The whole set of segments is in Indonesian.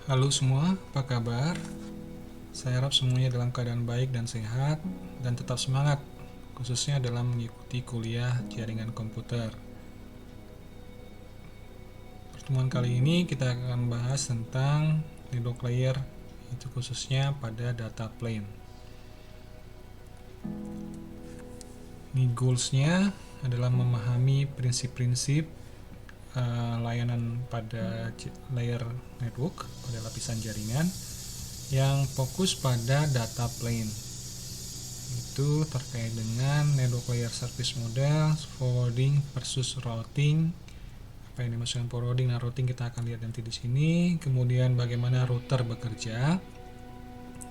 Halo semua, apa kabar? Saya harap semuanya dalam keadaan baik dan sehat, dan tetap semangat, khususnya dalam mengikuti kuliah jaringan komputer. Pertemuan kali ini kita akan bahas tentang network layer, itu khususnya pada data plane. Ini goals-nya adalah memahami prinsip-prinsip layanan pada layer network, pada lapisan jaringan, yang fokus pada data plane. Itu terkait dengan network layer service model, forwarding versus routing. Apa yang dimaksudkan forwarding dan routing kita akan lihat nanti di sini. Kemudian bagaimana router bekerja,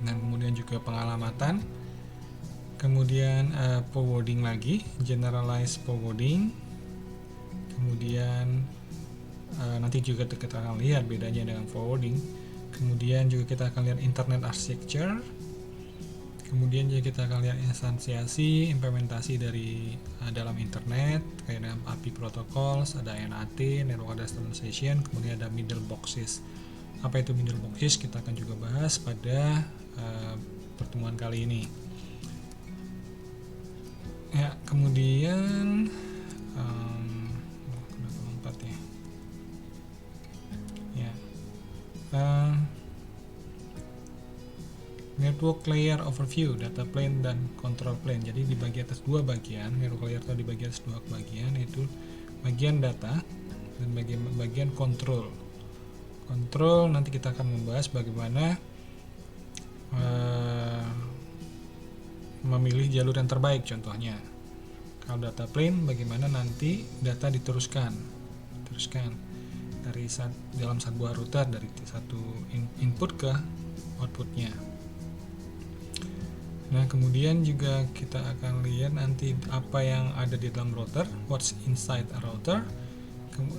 dan kemudian juga pengalamatan. Kemudian forwarding lagi, generalized forwarding. Kemudian nanti juga kita akan lihat bedanya dengan forwarding. Kemudian juga kita akan lihat internet architecture. Kemudian juga kita akan lihat instansiasi, implementasi dari dalam internet, kayak dalam API protocols, ada NAT, Network Address Translation, kemudian ada middle boxes. Apa itu middle boxes? Kita akan juga bahas pada pertemuan kali ini. Ya, kemudian network layer overview, data plane dan control plane. Jadi dibagi atas dua bagian, network layer itu dibagi atas dua bagian, yaitu bagian data dan bagian control. Control nanti kita akan membahas bagaimana memilih jalur yang terbaik. Contohnya, kalau data plane, bagaimana nanti data diteruskan dari dalam sebuah router dari satu input ke outputnya. Nah, kemudian juga kita akan lihat nanti apa yang ada di dalam router, what's inside a router.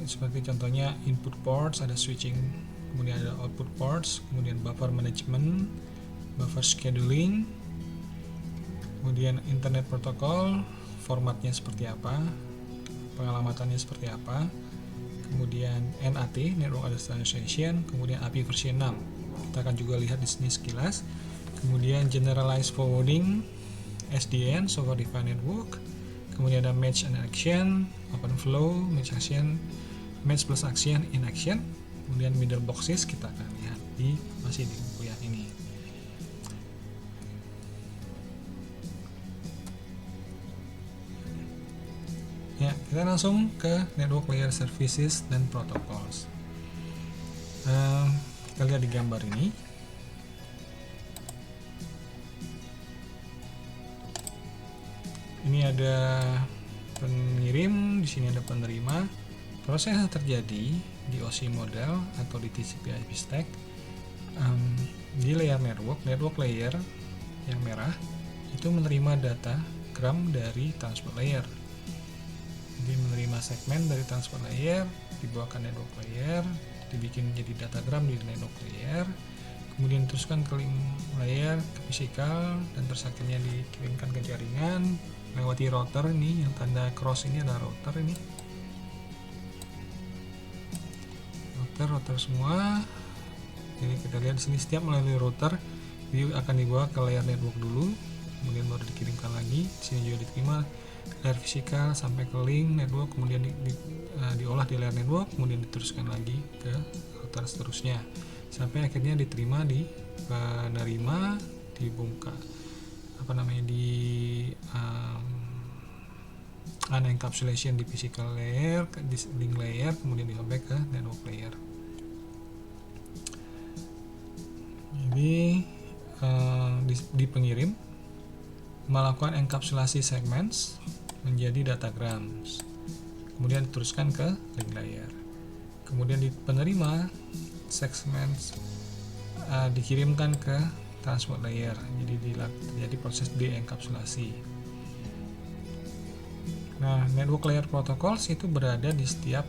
Seperti contohnya input ports, ada switching, kemudian ada output ports, kemudian buffer management, buffer scheduling, kemudian internet protocol, formatnya seperti apa, pengalamatannya seperti apa, kemudian NAT, Network Address Translation, kemudian API versi 6. Kita akan juga lihat di sini sekilas. Kemudian generalized forwarding, SDN, software defined network. Kemudian ada match and action, open flow, match plus action, in action. Kemudian middle boxes kita akan lihat masih di kuliah ini. Ya, kita langsung ke network layer services dan protocols. Kita lihat di gambar ini. Ini ada pengirim, di sini ada penerima. Proses yang terjadi di OSI model atau di TCP/IP stack di layer network layer yang merah itu menerima datagram dari transport layer. Jadi menerima segmen dari transport layer, dibawa ke network layer, dibikin jadi datagram di network layer, kemudian teruskan ke link layer, ke physical, dan terus akhirnya dikirimkan ke jaringan lewati router. Ini yang tanda cross ini adalah router, ini router semua. Jadi kita lihat di sini setiap melalui router dia akan dibawa ke layer network dulu, kemudian baru dikirimkan lagi. Di sini juga diterima layer physical sampai ke link network, kemudian diolah di layer network, kemudian diteruskan lagi ke router seterusnya sampai akhirnya diterima di penerima, dibongkar di unencapsulation di physical layer, di link layer, kemudian sampai ke network layer. Jadi di pengirim melakukan enkapsulasi segments menjadi datagrams, kemudian diteruskan ke link layer. Kemudian di penerima segments dikirimkan ke transport layer, jadi terjadi proses de-enkapsulasi. Nah, network layer protocols itu berada di setiap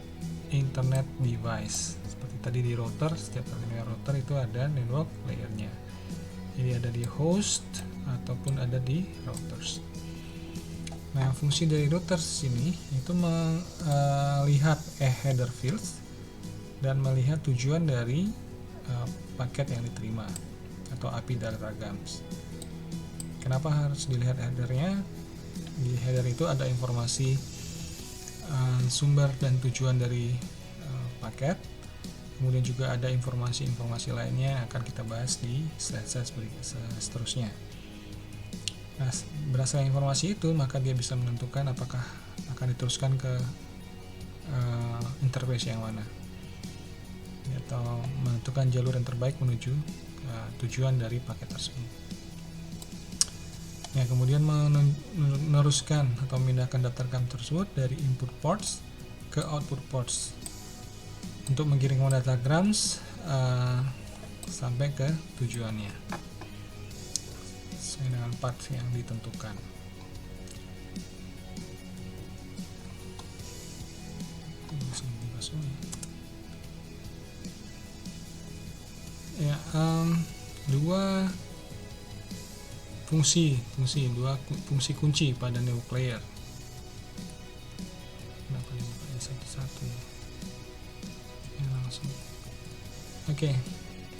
internet device. Seperti tadi di router, setiap router itu ada network layernya. Jadi ada di host ataupun ada di routers. Nah, fungsi dari routers ini itu melihat header fields dan melihat tujuan dari paket yang diterima atau API Datagrams. Kenapa harus dilihat headernya? Di header itu ada informasi sumber dan tujuan dari paket. Kemudian juga ada informasi-informasi lainnya yang akan kita bahas di slide-slide seterusnya. Nah, berdasarkan informasi itu, maka dia bisa menentukan apakah akan diteruskan ke interface yang mana, atau menentukan jalur yang terbaik menuju tujuan dari paket tersebut. Ya, kemudian meneruskan atau memindahkan datagram tersebut dari input ports ke output ports untuk mengirimkan datagrams sampai ke tujuannya sesuai dengan path yang ditentukan. Ya, dua fungsi kunci pada network layer. Kenapa dibuka satu-satu ya? Langsung. Oke,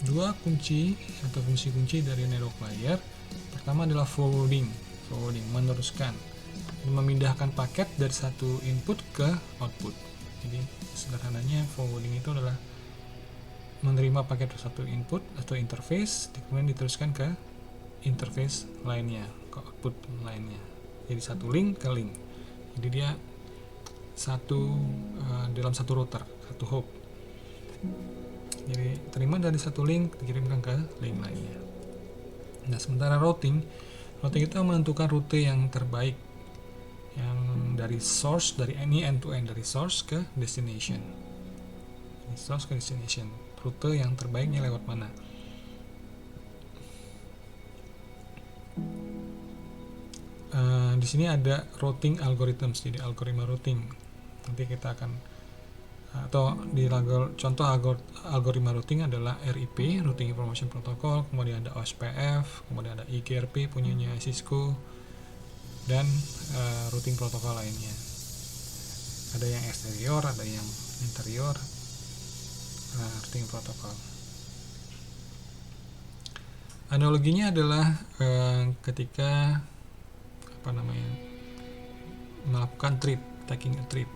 dua kunci atau fungsi kunci dari network layer. Pertama adalah forwarding, meneruskan, memindahkan paket dari satu input ke output. Jadi sederhananya forwarding itu adalah menerima paket dari satu input atau interface, kemudian diteruskan ke interface lainnya, ke output lainnya. Jadi satu link ke link. Jadi dia dalam satu router, satu hop. Jadi terima dari satu link dikirimkan ke link lainnya. Nah, sementara routing itu menentukan rute yang terbaik, yang dari source, dari end-to-end, dari source ke destination. Rute yang terbaiknya lewat mana. Di sini ada routing algorithms, jadi algoritma routing. Nanti kita akan di contoh algoritma routing adalah RIP, Routing Information Protocol, kemudian ada OSPF, kemudian ada IGRP punyanya Cisco, dan routing protokol lainnya. Ada yang eksterior, ada yang interior, routing protokol. Analoginya adalah ketika melakukan taking a trip.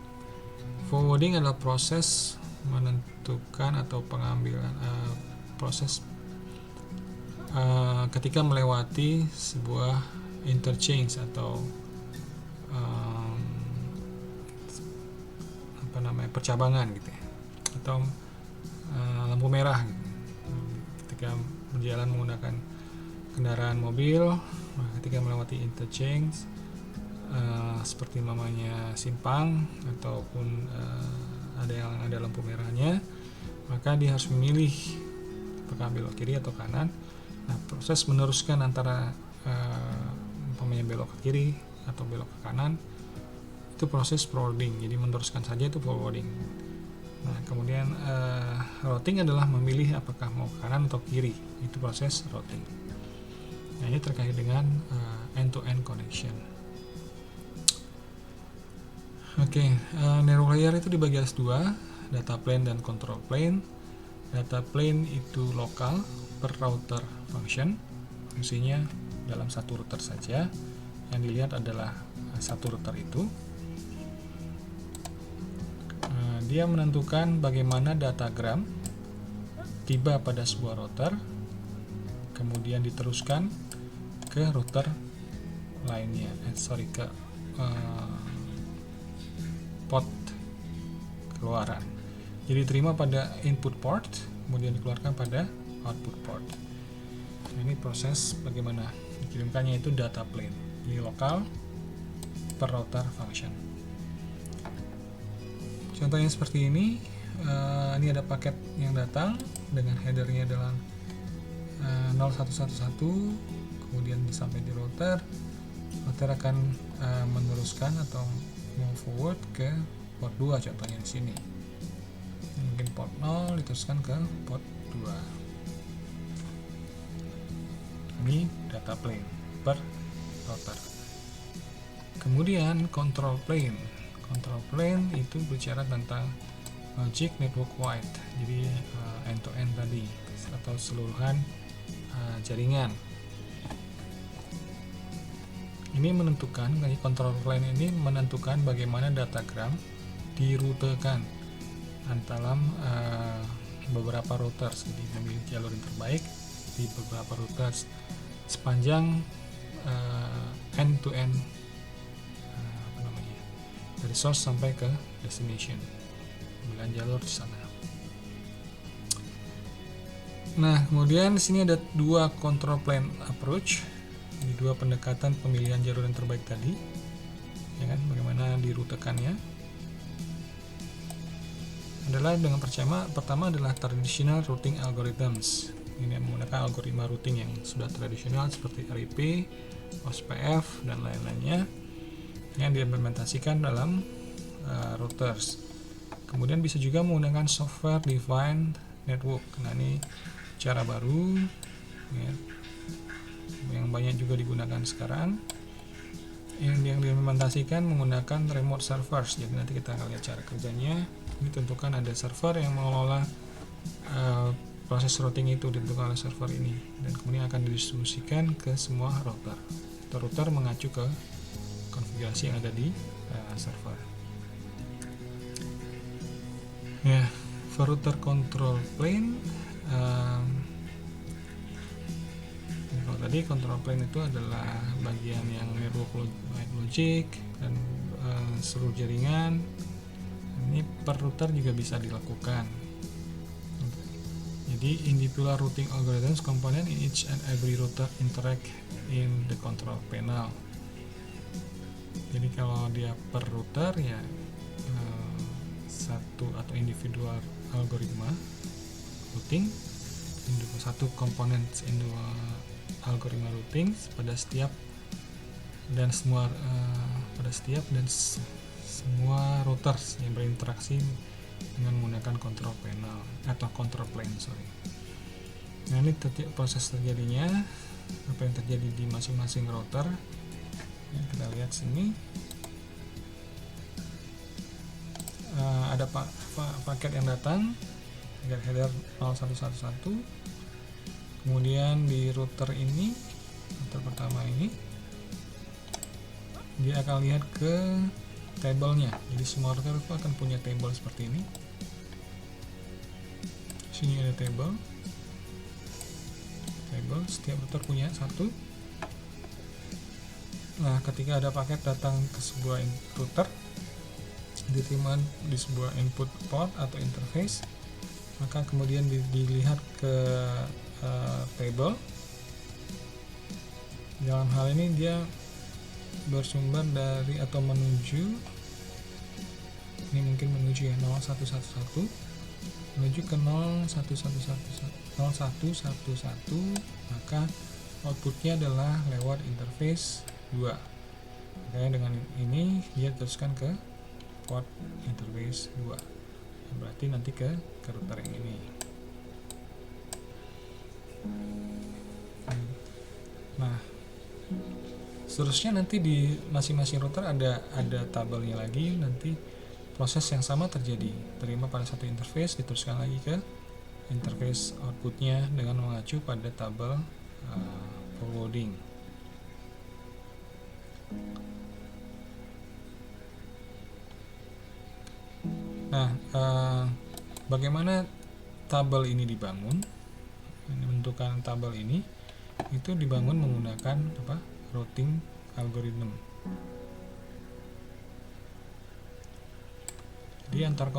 Forwarding adalah proses menentukan atau pengambilan proses ketika melewati sebuah interchange atau percabangan gitu ya, atau lampu merah gitu. Ketika berjalan menggunakan kendaraan mobil, ketika melewati interchange seperti namanya simpang ataupun ada lampu merahnya, maka dia harus memilih apakah belok kiri atau kanan. Nah, proses meneruskan antara belok ke kiri atau belok ke kanan itu proses forwarding. Jadi meneruskan saja itu forwarding. Nah, kemudian routing adalah memilih apakah mau ke kanan atau kiri, itu proses routing. Nah, ini terkait dengan end-to-end connection. Oke, network layer itu dibagi atas dua, data plane dan control plane. Data plane itu lokal per router function, fungsinya dalam satu router saja. Yang dilihat adalah satu router itu. Dia menentukan bagaimana datagram tiba pada sebuah router, kemudian diteruskan ke router lainnya, ke port keluaran. Jadi diterima pada input port, kemudian dikeluarkan pada output port. Nah, ini proses bagaimana dikirimkannya itu data plane. Jadi lokal per router function. Contohnya seperti ini. Ini ada paket yang datang dengan headernya adalah 0111, kemudian sampai di router akan meneruskan atau mau forward ke port 2, contohnya di sini. Mungkin port 0 diteruskan ke port 2. Ini data plane per router. Kemudian control plane. Control plane itu bicara tentang logic network wide. Jadi end to end tadi. atau keseluruhan jaringan. Ini menentukan, control plane ini menentukan bagaimana datagram dirutekan dalam beberapa routers. Jadi memilih jalur yang terbaik di beberapa routers sepanjang end to end, dari source sampai ke destination, pemilihan jalur di sana. Nah, kemudian di sini ada dua control plane approach, di dua pendekatan pemilihan jalur yang terbaik tadi, ya kan, bagaimana dirutekannya. Adalah dengan pertama adalah traditional routing algorithms. Ini menggunakan algoritma routing yang sudah tradisional seperti RIP, OSPF dan lain-lainnya yang diimplementasikan dalam routers. Kemudian bisa juga menggunakan software defined network. Nah, ini cara baru ya, yang banyak juga digunakan sekarang, yang diimplementasikan menggunakan remote servers. Jadi nanti kita akan lihat cara kerjanya. Ini tentukan ada server yang mengelola proses routing itu, ditentukan oleh server ini, dan kemudian akan didistribusikan ke semua router. Router mengacu ke konfigurasi yang ada di server. Ya, router control plane. Kalau tadi control plane itu adalah bagian yang network logic dan seluruh jaringan. Ini per router juga bisa dilakukan. Jadi individual routing algorithms component in each and every router interact in the control panel. Jadi kalau dia per router ya satu atau individual algoritma routing, satu komponen algoritma routing pada setiap dan semua semua routers yang berinteraksi dengan menggunakan control panel atau control plane. Nah, ini proses terjadinya, apa yang terjadi di masing-masing router. Ya, kita lihat sini ada paket yang datang, header 0111. Kemudian di router ini, router pertama ini, dia akan lihat ke tabelnya. Jadi semua router itu akan punya table seperti ini. Sini ada table, setiap router punya satu. Nah, ketika ada paket datang ke sebuah router, diterima di sebuah input port atau interface, maka kemudian dilihat ke table. Dalam hal ini dia bersumber dari atau menuju, ini mungkin menuju ya 0111 menuju ke 0111, maka outputnya adalah lewat interface 2. Makanya dengan ini dia teruskan ke port interface 2, berarti nanti ke router yang ini. Nah, seterusnya nanti di masing-masing router ada tabelnya lagi. Nanti proses yang sama terjadi, terima pada satu interface, diteruskan lagi ke interface outputnya dengan mengacu pada tabel forwarding. Nah, bagaimana tabel ini dibangun? Menentukan tabel ini itu dibangun menggunakan routing algorithm. Jadi antar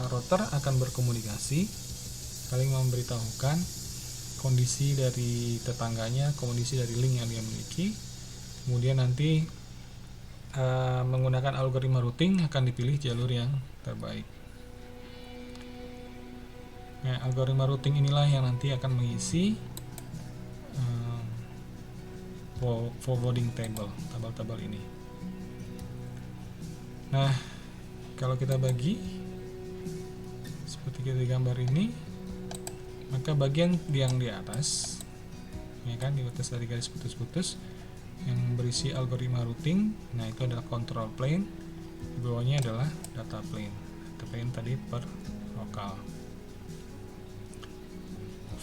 router akan berkomunikasi, saling memberitahukan kondisi dari tetangganya, kondisi dari link yang dia miliki. Kemudian nanti menggunakan algoritma routing akan dipilih jalur yang terbaik. Nah, algoritma routing inilah yang nanti akan mengisi forwarding tabel ini. Nah, kalau kita bagi seperti kita gambar ini, maka bagian yang di atas, ya kan, di atas dari garis putus-putus yang berisi algoritma routing, nah itu adalah control plane. Di bawahnya adalah data plane. Data plane tadi per lokal.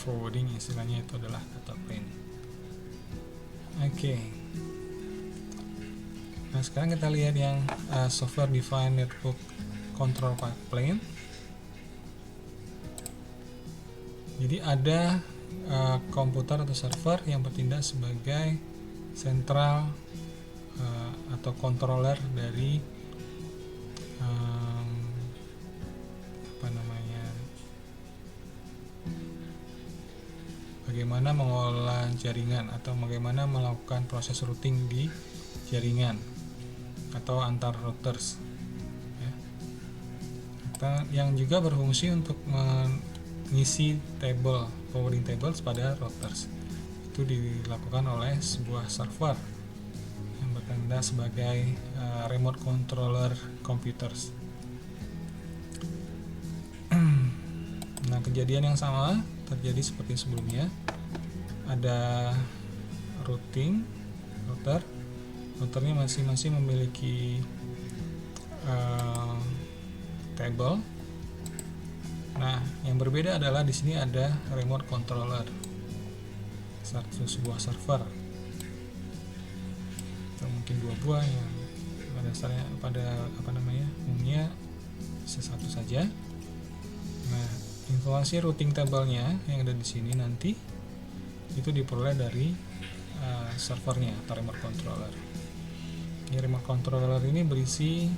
forwarding, istilahnya itu adalah data plane. Oke. Nah, sekarang kita lihat yang software defined network control plane. Jadi ada komputer atau server yang bertindak sebagai sentral atau controller dari bagaimana mengolah jaringan atau bagaimana melakukan proses routing di jaringan atau antar routers ya. Atau yang juga berfungsi untuk mengisi forwarding tables pada routers. Itu dilakukan oleh sebuah server yang bertindak sebagai remote controller computers. Nah, kejadian yang sama terjadi seperti sebelumnya. Ada routernya masing-masing memiliki table. Nah, yang berbeda adalah di sini ada remote controller, sebuah server atau mungkin dua buah yang pada dasarnya umumnya bisa satu saja. Nah, informasi routing tablenya yang ada di sini nanti itu diperoleh dari servernya atau remote controller. Remote controller ini berisi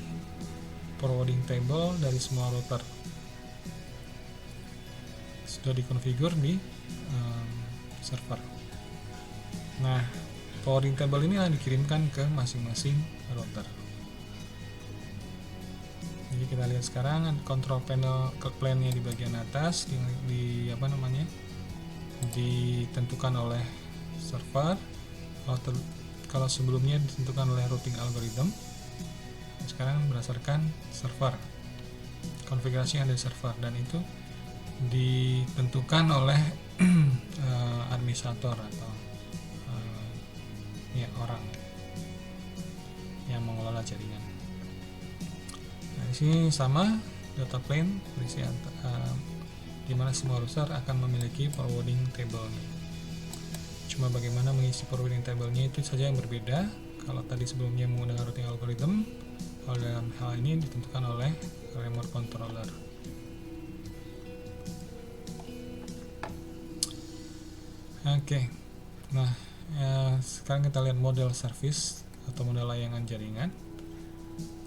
forwarding table dari semua router. Sudah dikonfigur di server. Nah, forwarding table ini dikirimkan ke masing-masing router. Jadi kita lihat sekarang control panel plane-nya di bagian atas ditentukan oleh server. Kalau sebelumnya ditentukan oleh routing algorithm, sekarang berdasarkan server, konfigurasi yang ada di server, dan itu ditentukan oleh administrator atau orang yang mengelola jaringan. Nah, di sini sama data plane berisi di mana semua router akan memiliki forwarding table. Cuma bagaimana mengisi forwarding table-nya itu saja yang berbeda. Kalau tadi sebelumnya menggunakan routing algorithm, kalau dalam hal ini ditentukan oleh remote controller. Oke. Nah, sekarang kita lihat model service atau model layanan jaringan.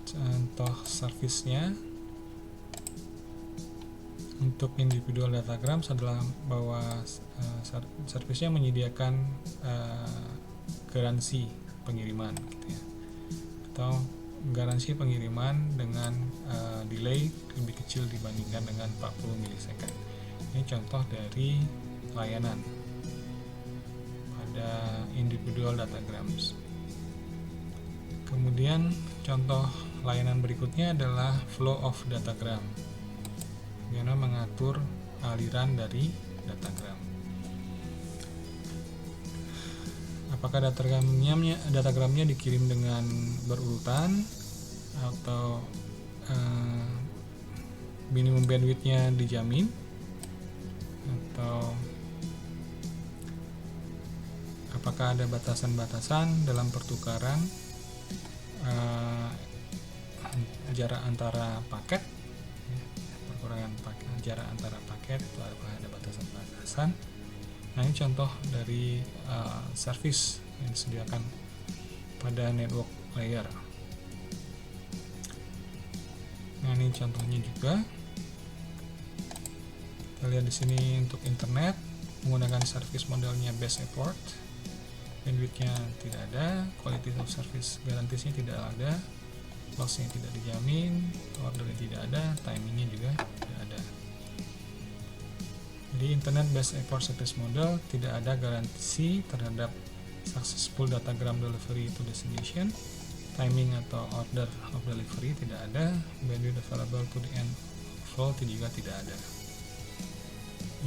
Contoh service-nya untuk individual datagram adalah bahwa servisnya menyediakan garansi pengiriman gitu ya, atau garansi pengiriman dengan delay lebih kecil dibandingkan dengan 40 milisecond. Ini contoh dari layanan pada individual datagrams. Kemudian contoh layanan berikutnya adalah flow of datagram, bagaimana mengatur aliran dari datagram. Apakah datagramnya dikirim dengan berurutan atau minimum bandwidth-nya dijamin, atau apakah ada batasan-batasan dalam pertukaran jarak antara paket, jarak antara paket, apakah ada batasan-batasan. Nah, ini contoh dari service yang disediakan pada network layer. Nah, ini contohnya juga. Kita lihat di sini untuk internet menggunakan service modelnya best effort. Bandwidth-nya tidak ada, quality of service garantisnya tidak ada, loss-nya tidak dijamin, order-nya tidak ada, timing-nya juga tidak ada. Jadi internet best effort service model tidak ada garansi terhadap successful datagram delivery to destination, timing atau order of delivery tidak ada, bandwidth available to the end flow juga tidak ada.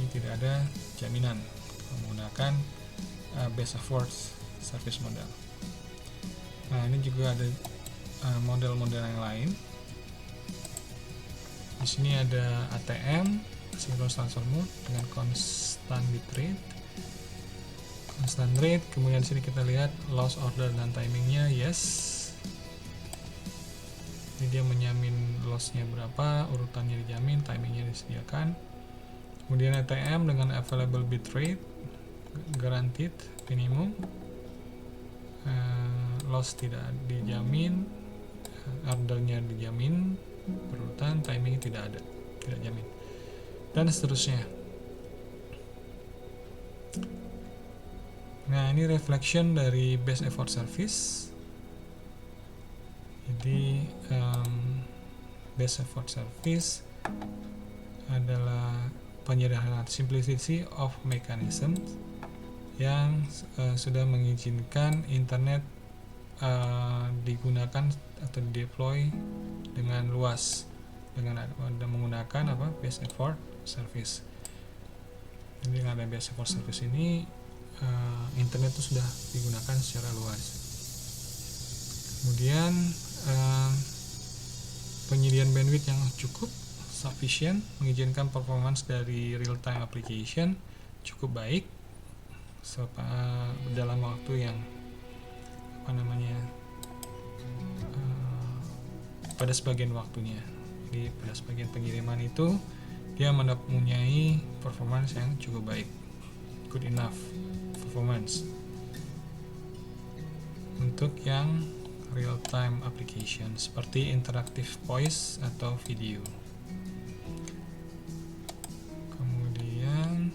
Ini tidak ada jaminan menggunakan best effort service model. Nah, ini juga ada model-model yang lain. Di sini ada ATM, asynchronous transfer mode dengan constant bitrate, constant rate. Kemudian di sini kita lihat loss order dan timingnya yes. Jadi dia menjamin lossnya berapa, urutannya dijamin, timingnya disediakan. Kemudian ATM dengan available bitrate, guaranteed minimum, loss tidak dijamin, ordernya dijamin, berurutan, timing tidak ada, tidak jamin, dan seterusnya. Nah, ini reflection dari best effort service. Jadi best effort service adalah penyederhanaan, simplicity of mechanism, yang sudah mengizinkan internet digunakan atau deploy dengan luas dengan menggunakan best effort service. Jadi dengan ada best effort service ini internet itu sudah digunakan secara luas. Kemudian penyediaan bandwidth yang cukup, sufficient, mengizinkan performance dari real time application cukup baik dalam waktu yang pada sebagian waktunya. Jadi pada sebagian pengiriman itu dia mempunyai performance yang cukup baik, good enough performance untuk yang real time application seperti interactive voice atau video. Kemudian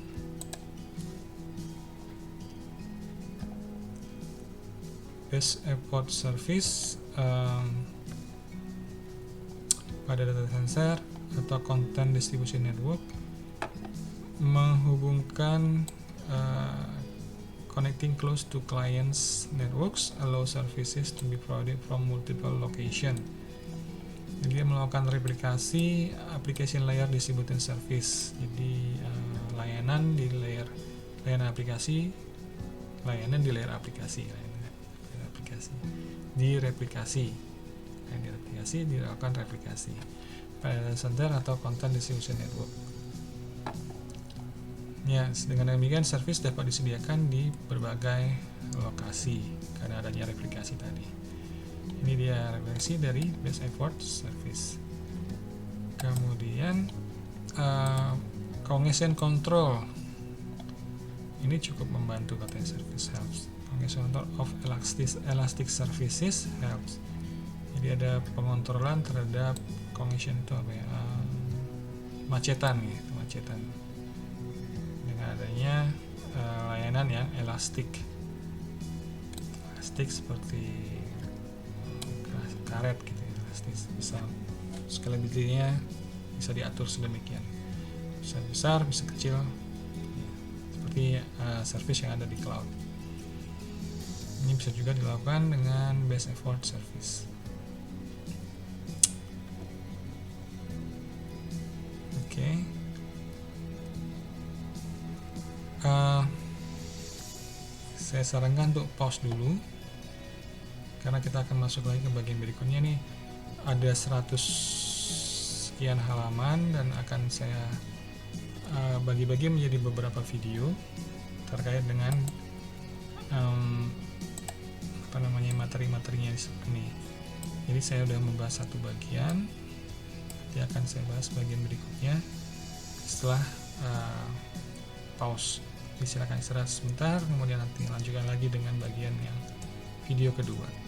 best effort service pada data center atau content distribution network menghubungkan connecting close to clients networks allow services to be provided from multiple location. Jadi dia melakukan replikasi application layer distributed service. Jadi layanan di layer aplikasi, layanan di layer aplikasi, direplikasi, dilakukan replikasi pada data center atau content distribution network. Ya, dengan demikian service dapat disediakan di berbagai lokasi karena adanya replikasi tadi. Ini dia refleksi dari best effort service. Kemudian congestion control ini cukup membantu katanya service helps. Congestion control of elastic services helps. Jadi ada pengontrolan terhadap congestion itu macetan dengan adanya layanan yang elastik seperti karet gitu, elastik bisa scalability-nya bisa diatur sedemikian, bisa besar bisa kecil seperti service yang ada di cloud. Ini bisa juga dilakukan dengan best effort service. Saya sarankan untuk pause dulu karena kita akan masuk lagi ke bagian berikutnya nih. Ada 100 sekian halaman dan akan saya bagi-bagi menjadi beberapa video terkait dengan materi-materinya ini. Jadi saya sudah membahas satu bagian, nanti akan saya bahas bagian berikutnya setelah pause. Silakan istirahat sebentar, kemudian nanti lanjutkan lagi dengan bagian yang video kedua.